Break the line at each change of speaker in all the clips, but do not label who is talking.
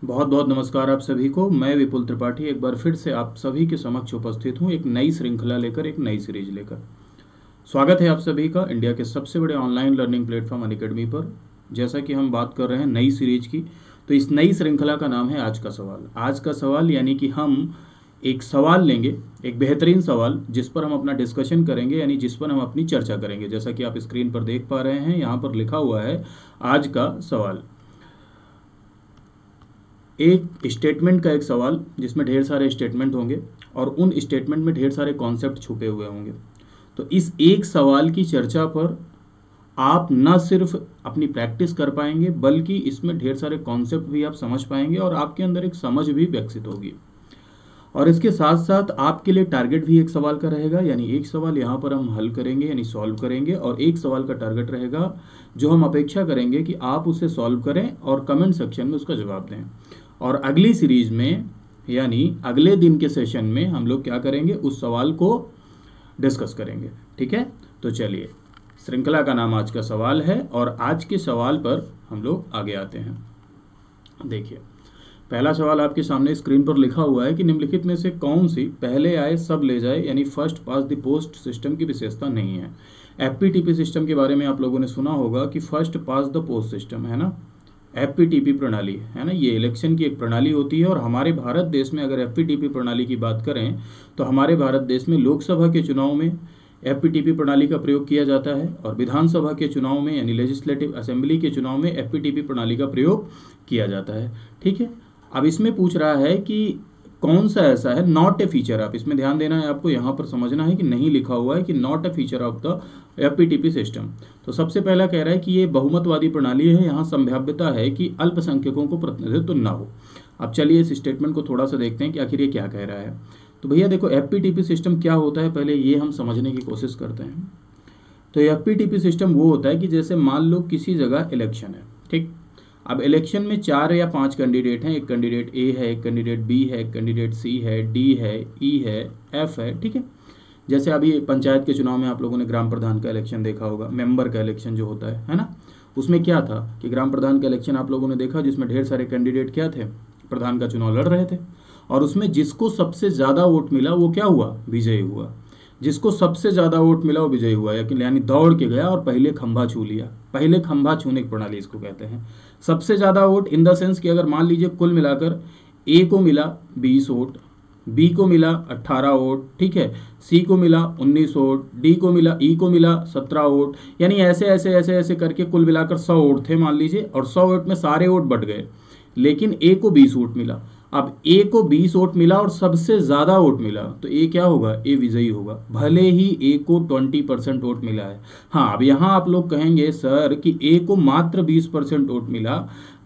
बहुत बहुत नमस्कार आप सभी को। मैं विपुल त्रिपाठी एक बार फिर से आप सभी के समक्ष उपस्थित हूँ, एक नई श्रृंखला लेकर, एक नई सीरीज लेकर। स्वागत है आप सभी का इंडिया के सबसे बड़े ऑनलाइन लर्निंग प्लेटफॉर्म अनअकैडमी पर। जैसा कि हम बात कर रहे हैं नई सीरीज की, तो इस नई श्रृंखला का नाम है आज का सवाल। आज का सवाल यानी कि हम एक सवाल लेंगे, एक बेहतरीन सवाल जिस पर हम अपना डिस्कशन करेंगे, यानी जिस पर हम अपनी चर्चा करेंगे। जैसा कि आप स्क्रीन पर देख पा रहे हैं, यहाँ पर लिखा हुआ है आज का सवाल। एक स्टेटमेंट का एक सवाल जिसमें ढेर सारे स्टेटमेंट होंगे और उन स्टेटमेंट में ढेर सारे कॉन्सेप्ट छुपे हुए होंगे। तो इस एक सवाल की चर्चा पर आप न सिर्फ अपनी प्रैक्टिस कर पाएंगे, बल्कि इसमें ढेर सारे कॉन्सेप्ट भी आप समझ पाएंगे और आपके अंदर एक समझ भी विकसित होगी। और इसके साथ साथ आपके लिए टारगेट भी एक सवाल का रहेगा, यानी एक सवाल यहाँ पर हम हल करेंगे यानी सॉल्व करेंगे, और एक सवाल का टारगेट रहेगा जो हम अपेक्षा करेंगे कि आप उसे सॉल्व करें और कमेंट सेक्शन में उसका जवाब दें। और अगली सीरीज में यानी अगले दिन के सेशन में हम लोग क्या करेंगे, उस सवाल को डिस्कस करेंगे। ठीक है, तो चलिए, श्रृंखला का नाम आज का सवाल है और आज के सवाल पर हम लोग आगे आते हैं। देखिए, पहला सवाल आपके सामने स्क्रीन पर लिखा हुआ है कि निम्नलिखित में से कौन सी पहले आए सब ले जाए यानी first pass the post system की विशेषता नहीं है। एफपीटीपी सिस्टम के बारे में आप लोगों ने सुना होगा कि first pass the post system है ना, एफपीटीपी प्रणाली है ना, ये इलेक्शन की एक प्रणाली होती है। और हमारे भारत देश में अगर एफपीटीपी प्रणाली की बात करें तो हमारे भारत देश में लोकसभा के चुनाव में एफपीटीपी प्रणाली का प्रयोग किया जाता है और विधानसभा के चुनाव में यानी लेजिस्लेटिव असेंबली के चुनाव में एफपीटीपी प्रणाली का प्रयोग किया जाता है। ठीक है, अब इसमें पूछ रहा है कि कौन सा ऐसा है नॉट ए फीचर। आप इसमें ध्यान देना है, आपको यहाँ पर समझना है कि नहीं लिखा हुआ है कि not a feature of the FPTP system. तो सबसे पहला कह रहा है कि ये बहुमतवादी प्रणाली है, यहाँ संभाव्यता है कि अल्पसंख्यकों को प्रतिनिधित्व ना हो। अब चलिए इस स्टेटमेंट को थोड़ा सा देखते हैं कि आखिर ये क्या कह रहा है। तो भैया देखो, एफपीटीपी सिस्टम क्या होता है, पहले ये हम समझने की कोशिश करते हैं। तो एफपीटीपी सिस्टम वो होता है कि जैसे मान लो किसी जगह इलेक्शन है, ठीक। अब इलेक्शन में 4 या 5 कैंडिडेट हैं, एक कैंडिडेट ए है, एक कैंडिडेट बी है, एक कैंडिडेट सी है, डी है, ई है, एफ है। ठीक है, जैसे अभी पंचायत के चुनाव में आप लोगों ने ग्राम प्रधान का इलेक्शन देखा होगा, मेंबर का इलेक्शन जो होता है ना, उसमें क्या था कि ग्राम प्रधान का इलेक्शन आप लोगों ने देखा जिसमें ढेर सारे कैंडिडेट क्या थे, प्रधान का चुनाव लड़ रहे थे। और उसमें जिसको सबसे ज़्यादा वोट मिला वो क्या हुआ, विजयी हुआ। जिसको सबसे ज़्यादा वोट मिला वो विजयी हुआ, यानी दौड़ के गया और पहले खंभा छू लिया। पहले खंभा छूने की प्रणाली इसको कहते हैं। सबसे ज़्यादा वोट इन द सेंस कि अगर मान लीजिए कुल मिलाकर ए को मिला 20 वोट, बी को मिला 18 वोट, ठीक है, सी को मिला 19 वोट, डी को मिला, ई को मिला 17 वोट, यानी ऐसे ऐसे ऐसे ऐसे करके कुल मिलाकर 100 वोट थे मान लीजिए, और 100 वोट में सारे वोट बट गए, लेकिन ए को 20 वोट मिला। अब ए को 20 वोट मिला और सबसे ज्यादा वोट मिला, तो ए क्या होगा, ए विजयी होगा, भले ही ए को 20% वोट मिला है। हाँ, अब यहाँ आप लोग कहेंगे सर कि ए को मात्र 20% वोट मिला,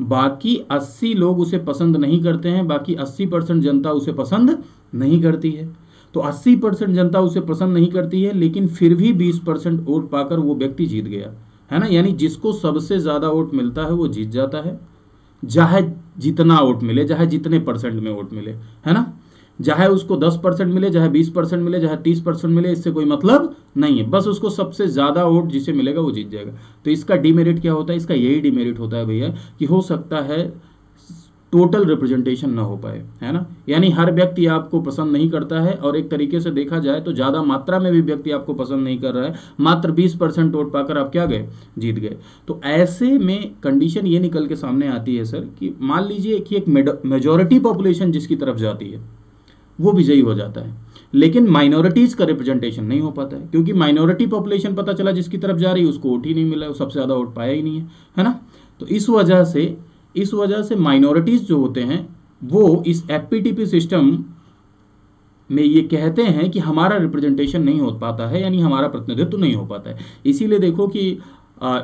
बाकी 80 लोग उसे पसंद नहीं करते हैं, बाकी 80% जनता उसे पसंद नहीं करती है। तो 80% जनता उसे पसंद नहीं करती है, लेकिन फिर भी 20% वोट पाकर वो व्यक्ति जीत गया, है ना। यानी जिसको सबसे ज्यादा वोट मिलता है वो जीत जाता है, चाहे जितना वोट मिले, चाहे जितने परसेंट में वोट मिले, है ना। चाहे उसको 10% मिले, चाहे 20% मिले, चाहे 30% मिले, इससे कोई मतलब नहीं है, बस उसको सबसे ज्यादा वोट जिसे मिलेगा वो जीत जाएगा। तो इसका डीमेरिट क्या होता है, इसका यही डीमेरिट होता है भैया कि हो सकता है टोटल रिप्रेजेंटेशन ना हो पाए, है ना। यानी हर व्यक्ति आपको पसंद नहीं करता है, और एक तरीके से देखा जाए तो ज़्यादा मात्रा में भी व्यक्ति आपको पसंद नहीं कर रहा है, मात्र 20% वोट पाकर आप क्या गए, जीत गए। तो ऐसे में कंडीशन ये निकल के सामने आती है सर कि मान लीजिए कि एक मेजॉरिटी पॉपुलेशन जिसकी तरफ जाती है वो विजयी हो जाता है, लेकिन माइनॉरिटीज का रिप्रेजेंटेशन नहीं हो पाता है, क्योंकि माइनॉरिटी पॉपुलेशन पता चला जिसकी तरफ जा रही है उसको वोट ही नहीं मिला, वो सबसे ज़्यादा वोट पाया ही नहीं है ना। तो इस वजह से माइनॉरिटीज जो होते हैं वो इस एफपीटीपी सिस्टम में ये कहते हैं कि हमारा रिप्रेजेंटेशन नहीं हो पाता है, यानी हमारा प्रतिनिधित्व नहीं हो पाता है। इसीलिए देखो कि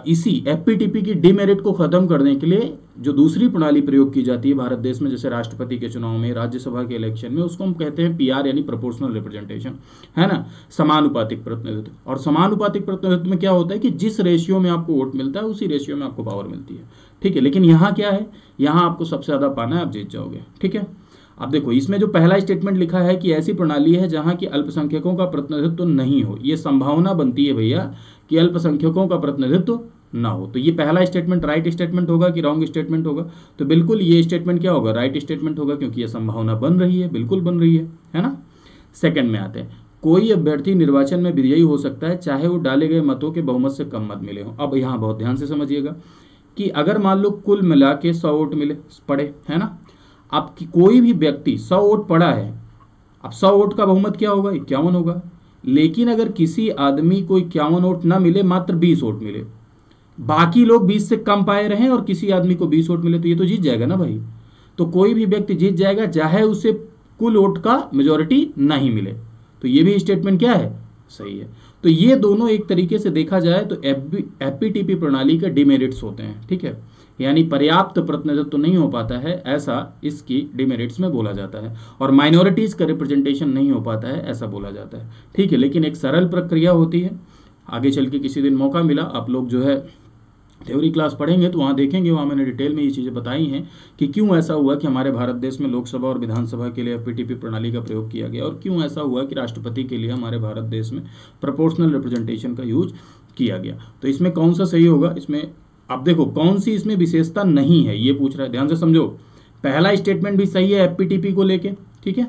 इसी एफपीटीपी की डिमेरिट को खत्म करने के लिए जो दूसरी प्रणाली प्रयोग की जाती है भारत देश में, जैसे राष्ट्रपति के चुनाव में, राज्यसभा के इलेक्शन में, उसको हम कहते हैं पीआर यानी प्रोपोर्शनल रिप्रेजेंटेशन, है ना, समानुपातिक प्रतिनिधित्व। और समानुपातिक प्रतिनिधित्व में क्या होता है कि जिस रेशियो में आपको वोट मिलता है उसी रेशियो में आपको पावर मिलती है, ठीक है। लेकिन यहाँ क्या है, यहाँ आपको सबसे ज्यादा पाना है, आप जीत जाओगे, ठीक है। अब देखो, इसमें जो पहला स्टेटमेंट लिखा है कि ऐसी प्रणाली है जहां की अल्पसंख्यकों का प्रतिनिधित्व नहीं हो, ये संभावना बनती है भैया कि अल्पसंख्यकों का प्रतिनिधित्व ना हो। तो ये पहला स्टेटमेंट राइट स्टेटमेंट होगा कि रॉन्ग स्टेटमेंट होगा? तो बिल्कुल ये स्टेटमेंट क्या होगा, राइट स्टेटमेंट होगा, क्योंकि ये संभावना बन रही है, बिल्कुल बन रही है ना। सेकंड में आते हैं, कोई अभ्यर्थी निर्वाचन में विजयी हो सकता है चाहे वो डाले गए मतों के बहुमत से कम मत मिले हो। अब यहाँ बहुत ध्यान से समझिएगा कि अगर मान लो कुल मिला के 100 वोट मिले पड़े, है ना, अब कोई भी व्यक्ति 100 वोट पड़ा है, अब 100 वोट का बहुमत क्या होगा, 51 होगा। लेकिन अगर किसी आदमी को 51 वोट ना मिले, मात्र 20 वोट मिले, बाकी लोग 20 से कम पाए रहे और किसी आदमी को 20 वोट मिले, तो ये तो जीत जाएगा ना भाई। तो कोई भी व्यक्ति जीत जाएगा चाहे उसे कुल वोट का मेजोरिटी नहीं मिले। तो ये भी स्टेटमेंट क्या है, सही है। तो ये दोनों एक तरीके से देखा जाए तो एफपीटीपी प्रणाली के डिमेरिट्स होते हैं, ठीक है, यानी पर्याप्त प्रतिनिधित्व तो नहीं हो पाता है, ऐसा इसकी डिमेरिट्स में बोला जाता है। और माइनॉरिटीज का रिप्रेजेंटेशन नहीं हो पाता है, ऐसा बोला जाता है, ठीक है। लेकिन एक सरल प्रक्रिया होती है, आगे चल के किसी दिन मौका मिला आप लोग जो है थ्योरी क्लास पढ़ेंगे तो वहाँ देखेंगे, वहाँ मैंने डिटेल में ये चीज़ें बताई हैं कि क्यों ऐसा हुआ कि हमारे भारत देश में लोकसभा और विधानसभा के लिए एफपीटीपी प्रणाली का प्रयोग किया गया, और क्यों ऐसा हुआ कि राष्ट्रपति के लिए हमारे भारत देश में प्रोपोर्शनल रिप्रेजेंटेशन का यूज किया गया। तो इसमें कौन सा सही होगा, इसमें आप देखो कौन सी इसमें विशेषता नहीं है, ये पूछ रहा है, ध्यान से समझो। पहला स्टेटमेंट भी सही है एफपीटीपी को लेके, ठीक है,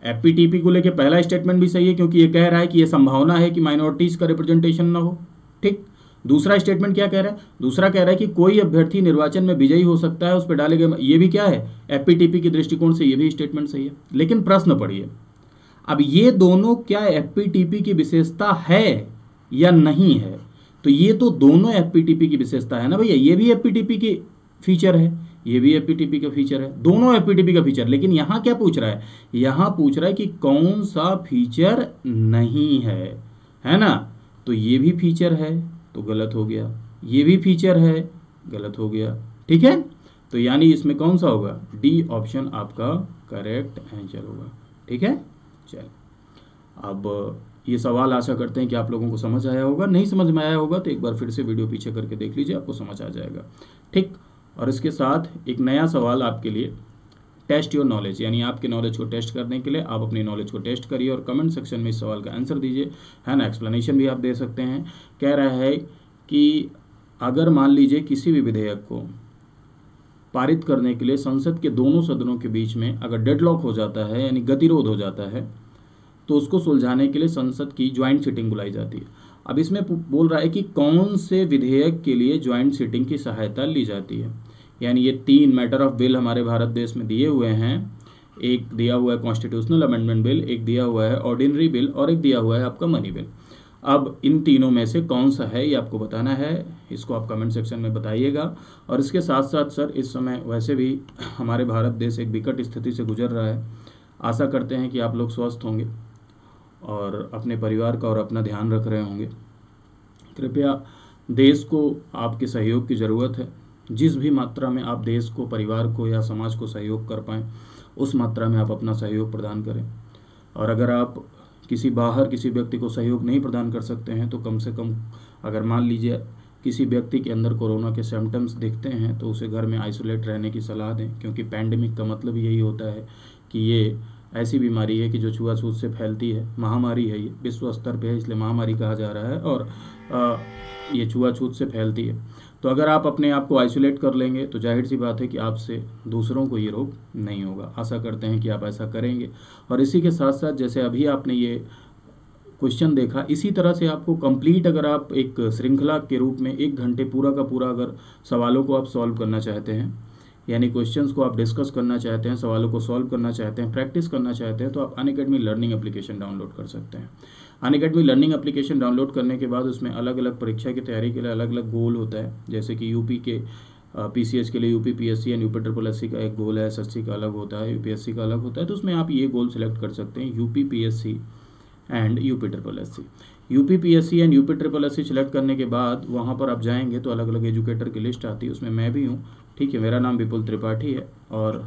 एफपीटीपी को लेके पहला स्टेटमेंट भी सही है, क्योंकि ये कह रहा है कि ये संभावना है कि माइनॉरिटीज का रिप्रेजेंटेशन ना हो, ठीक। दूसरा स्टेटमेंट क्या कह रहा है, दूसरा कह रहा है कि कोई अभ्यर्थी निर्वाचन में विजयी हो सकता है, उस पर डाले गए, ये भी क्या है, एफपीटीपी के दृष्टिकोण से ये भी स्टेटमेंट सही है। लेकिन प्रश्न पढ़िए, अब ये दोनों क्या एफपीटीपी की विशेषता है या नहीं है? तो ये तो दोनों एफपीटीपी की विशेषता है ना भैया, ये भी एफपीटीपी की फीचर है, ये भी एफपीटीपी का फीचर है, दोनों एफपीटीपी का फीचर। लेकिन यहाँ क्या पूछ रहा है, यहाँ पूछ रहा है कि कौन सा फीचर नहीं है ना। तो ये भी फीचर है तो गलत हो गया, ये भी फीचर है, गलत हो गया, ठीक है। तो यानी इसमें कौन सा होगा, डी ऑप्शन आपका करेक्ट आंसर होगा, ठीक है। चल, अब ये सवाल आशा करते हैं कि आप लोगों को समझ आया होगा, नहीं समझ में आया होगा तो एक बार फिर से वीडियो पीछे करके देख लीजिए, आपको समझ आ जाएगा, ठीक। और इसके साथ एक नया सवाल आपके लिए, टेस्ट योर नॉलेज, यानी आपके नॉलेज को टेस्ट करने के लिए आप अपनी नॉलेज को टेस्ट करिए और कमेंट सेक्शन में इस सवाल का आंसर दीजिए, है ना। एक्सप्लेनेशन भी आप दे सकते हैं। कह रहा है कि अगर मान लीजिए किसी भी विधेयक को पारित करने के लिए संसद के दोनों सदनों के बीच में अगर डेडलॉक हो जाता है, यानी गतिरोध हो जाता है, तो उसको सुलझाने के लिए संसद की ज्वाइंट सिटिंग बुलाई जाती है। अब इसमें बोल रहा है कि कौन से विधेयक के लिए ज्वाइंट सिटिंग की सहायता ली जाती है। यानी ये 3 मैटर ऑफ बिल हमारे भारत देश में दिए हुए हैं, एक दिया हुआ है कॉन्स्टिट्यूशनल अमेंडमेंट बिल, एक दिया हुआ है ऑर्डिनरी बिल और एक दिया हुआ है आपका मनी बिल। अब इन तीनों में से कौन सा है ये आपको बताना है, इसको आप कमेंट सेक्शन में बताइएगा। और इसके साथ साथ सर इस समय वैसे भी हमारे भारत देश एक विकट स्थिति से गुजर रहा है, आशा करते हैं कि आप लोग स्वस्थ होंगे और अपने परिवार का और अपना ध्यान रख रहे होंगे। कृपया देश को आपके सहयोग की ज़रूरत है, जिस भी मात्रा में आप देश को, परिवार को या समाज को सहयोग कर पाएँ उस मात्रा में आप अपना सहयोग प्रदान करें। और अगर आप किसी व्यक्ति को सहयोग नहीं प्रदान कर सकते हैं तो कम से कम अगर मान लीजिए किसी व्यक्ति के अंदर कोरोना के सिम्टम्स दिखते हैं तो उसे घर में आइसोलेट रहने की सलाह दें, क्योंकि पैंडेमिक का मतलब यही होता है कि ये ऐसी बीमारी है कि जो छुआछूत से फैलती है, महामारी है, ये विश्व स्तर पे है इसलिए महामारी कहा जा रहा है, और ये छुआछूत से फैलती है। तो अगर आप अपने आप को आइसोलेट कर लेंगे तो जाहिर सी बात है कि आपसे दूसरों को ये रोग नहीं होगा। आशा करते हैं कि आप ऐसा करेंगे। और इसी के साथ साथ जैसे अभी आपने ये क्वेश्चन देखा, इसी तरह से आपको कंप्लीट, अगर आप एक श्रृंखला के रूप में 1 घंटे पूरा का पूरा अगर सवालों को आप सॉल्व करना चाहते हैं, यानी क्वेश्चंस को आप डिस्कस करना चाहते हैं, सवालों को सॉल्व करना चाहते हैं, प्रैक्टिस करना चाहते हैं, तो आप अनअकैडमी लर्निंग एप्लीकेशन डाउनलोड कर सकते हैं। अनअकैडमी लर्निंग एप्लीकेशन डाउनलोड करने के बाद उसमें अलग अलग परीक्षा की तैयारी के लिए अलग अलग गोल होता है, जैसे कि यूपी के पीसीएस के लिए UP PSC and UP triple SC का एक गोल है, एसएससी का अलग होता है, यूपीएससी का अलग होता है। तो उसमें आप ये गोल सेलेक्ट कर सकते हैं, UP PSC and UP triple SC. UP PSC and UP triple SC select करने के बाद वहाँ पर आप जाएंगे तो अलग अलग एजुकेटर की लिस्ट आती है, उसमें मैं भी हूँ, ठीक है। मेरा नाम विपुल त्रिपाठी है और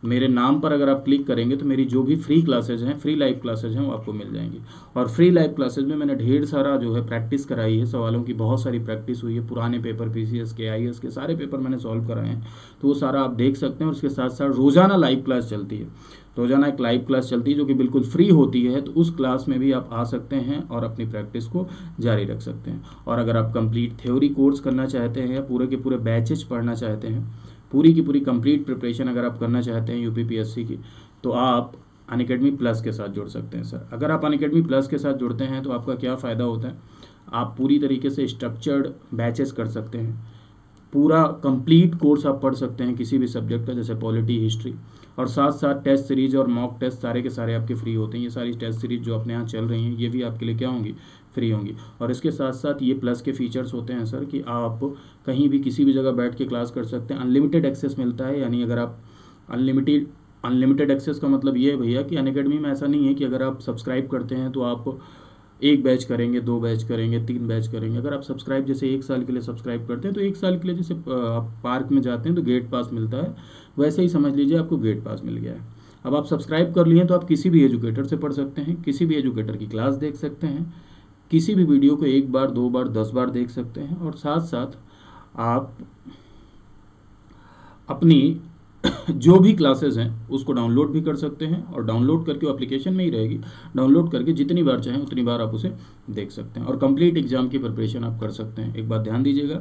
मेरे नाम पर अगर आप क्लिक करेंगे तो मेरी जो भी फ्री क्लासेज हैं, फ्री लाइव क्लासेज हैं, वो आपको मिल जाएंगी। और फ्री लाइव क्लासेज में मैंने ढेर सारा जो है प्रैक्टिस कराई है, सवालों की बहुत सारी प्रैक्टिस हुई है, पुराने पेपर पीसीएस के, आईएएस के सारे पेपर मैंने सॉल्व कराए हैं, तो वो सारा आप देख सकते हैं। और उसके साथ साथ रोज़ाना लाइव क्लास चलती है, रोज़ाना एक लाइव क्लास चलती है जो कि बिल्कुल फ्री होती है, तो उस क्लास में भी आप आ सकते हैं और अपनी प्रैक्टिस को जारी रख सकते हैं। और अगर आप कंप्लीट थ्योरी कोर्स करना चाहते हैं या पूरे के पूरे बैचेज पढ़ना चाहते हैं, पूरी की पूरी कंप्लीट प्रिपरेशन अगर आप करना चाहते हैं यूपीपीएससी की, तो आप अनअकैडमी प्लस के साथ जुड़ सकते हैं सर। अगर आप अनअकैडमी प्लस के साथ जुड़ते हैं तो आपका क्या फ़ायदा होता है, आप पूरी तरीके से स्ट्रक्चर्ड बैचेस कर सकते हैं, पूरा कंप्लीट कोर्स आप पढ़ सकते हैं किसी भी सब्जेक्ट का, जैसे पॉलिटी, हिस्ट्री, और साथ साथ टेस्ट सीरीज और मॉक टेस्ट सारे के सारे आपके फ्री होते हैं। ये सारी टेस्ट सीरीज जो अपने यहाँ चल रही हैं ये भी आपके लिए क्या होंगी, फ्री होंगी। और इसके साथ साथ ये प्लस के फीचर्स होते हैं सर कि आप कहीं भी किसी भी जगह बैठ के क्लास कर सकते हैं, अनलिमिटेड एक्सेस मिलता है। यानी अगर आप अनलिमिटेड एक्सेस का मतलब ये है भैया कि अनअकैडमी में ऐसा नहीं है कि अगर आप सब्सक्राइब करते हैं तो आप एक बैच करेंगे, 2 बैच करेंगे, 3 बैच करेंगे। अगर आप सब्सक्राइब जैसे 1 साल के लिए सब्सक्राइब करते हैं तो 1 साल के लिए, जैसे आप पार्क में जाते हैं तो गेट पास मिलता है, वैसे ही समझ लीजिए आपको गेट पास मिल गया है। अब आप सब्सक्राइब कर लिए तो आप किसी भी एजुकेटर से पढ़ सकते हैं, किसी भी एजुकेटर की क्लास देख सकते हैं, किसी भी वीडियो को 1 बार, 2 बार, 10 बार देख सकते हैं। और साथ साथ आप अपनी जो भी क्लासेस हैं उसको डाउनलोड भी कर सकते हैं, और डाउनलोड करके वो एप्लीकेशन में ही रहेगी, डाउनलोड करके जितनी बार चाहें उतनी बार आप उसे देख सकते हैं और कंप्लीट एग्जाम की प्रिपरेशन आप कर सकते हैं। एक बात ध्यान दीजिएगा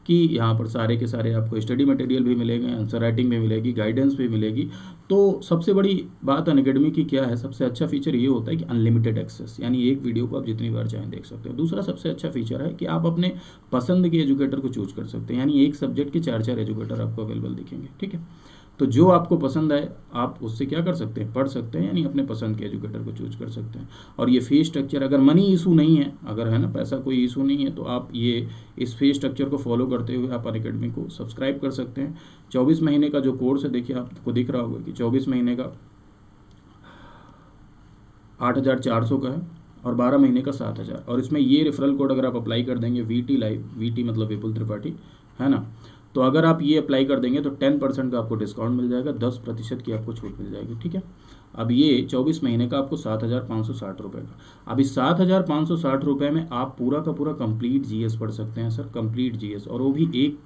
कि यहाँ पर सारे के सारे आपको स्टडी मटेरियल भी मिलेंगे, आंसर राइटिंग भी मिलेगी, गाइडेंस भी मिलेगी। तो सबसे बड़ी बात अनअकैडमी की क्या है, सबसे अच्छा फीचर ये होता है कि अनलिमिटेड एक्सेस, यानी एक वीडियो को आप जितनी बार चाहें देख सकते हैं। दूसरा सबसे अच्छा फीचर है कि आप अपने पसंद के एजुकेटर को चूज कर सकते हैं, यानी एक सब्जेक्ट के 4 एजुकेटर आपको अवेलेबल दिखेंगे, ठीक है। तो जो आपको पसंद आए आप उससे क्या कर सकते हैं, पढ़ सकते हैं, यानी अपने पसंद के एजुकेटर को चूज कर सकते हैं। और ये फीस स्ट्रक्चर, अगर मनी इशू नहीं है, अगर है ना पैसा कोई इशू नहीं है, तो आप ये इस फीस स्ट्रक्चर को फॉलो करते हुए आप अनअकैडमी को सब्सक्राइब कर सकते हैं। 24 महीने का जो कोर्स है, देखिए आपको दिख रहा होगा कि 24 महीने का 8,400 का है और 12 महीने का 7,000। और इसमें ये रेफरल कोड अगर आप अप्लाई कर देंगे, वीटी लाइव, वीटी मतलब विपुल त्रिपाठी, है ना, तो अगर आप ये अप्लाई कर देंगे तो 10% का आपको डिस्काउंट मिल जाएगा, 10% की आपको छूट मिल जाएगी, ठीक है। अब ये 24 महीने का आपको 7,560 रुपये का। अब इस 7,560 रुपये में आप पूरा का पूरा कंप्लीट जीएस पढ़ सकते हैं सर, कंप्लीट जीएस, और वो भी एक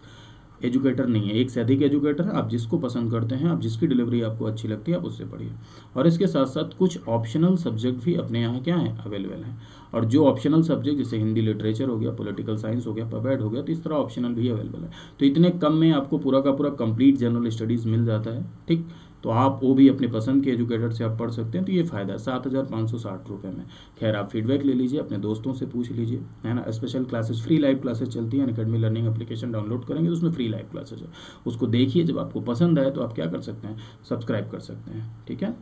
एजुकेटर नहीं है, एक से अधिक एजुकेटर है। आप जिसको पसंद करते हैं, आप जिसकी डिलीवरी आपको अच्छी लगती है, आप उससे पढ़िए। और इसके साथ साथ कुछ ऑप्शनल सब्जेक्ट भी अपने यहाँ क्या है, अवेलेबल हैं। और जो ऑप्शनल सब्जेक्ट जैसे हिंदी लिटरेचर हो गया, पॉलिटिकल साइंस हो गया, पबैड हो गया, तो इस तरह ऑप्शनल भी अवेलेबल है। तो इतने कम में आपको पूरा का पूरा कंप्लीट जनरल स्टडीज़ मिल जाता है, ठीक। तो आप वो भी अपने पसंद के एजुकेटर से आप पढ़ सकते हैं। तो ये फ़ायदा है 7,560 रुपये में। खैर आप फीडबैक ले लीजिए, अपने दोस्तों से पूछ लीजिए, है ना। Special classes, free live classes चलती हैं, अनअकैडमी लर्निंग एप्लीकेशन डाउनलोड करेंगे तो उसमें फ्री लाइव क्लासेस है, उसको देखिए। जब आपको पसंद आए तो आप क्या कर सकते हैं, सब्सक्राइब कर सकते हैं, ठीक है।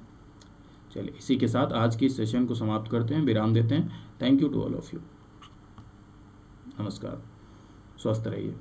चलिए इसी के साथ आज की सेशन को समाप्त करते हैं, विराम देते हैं। Thank you to all of you. नमस्कार, स्वस्थ रहिए।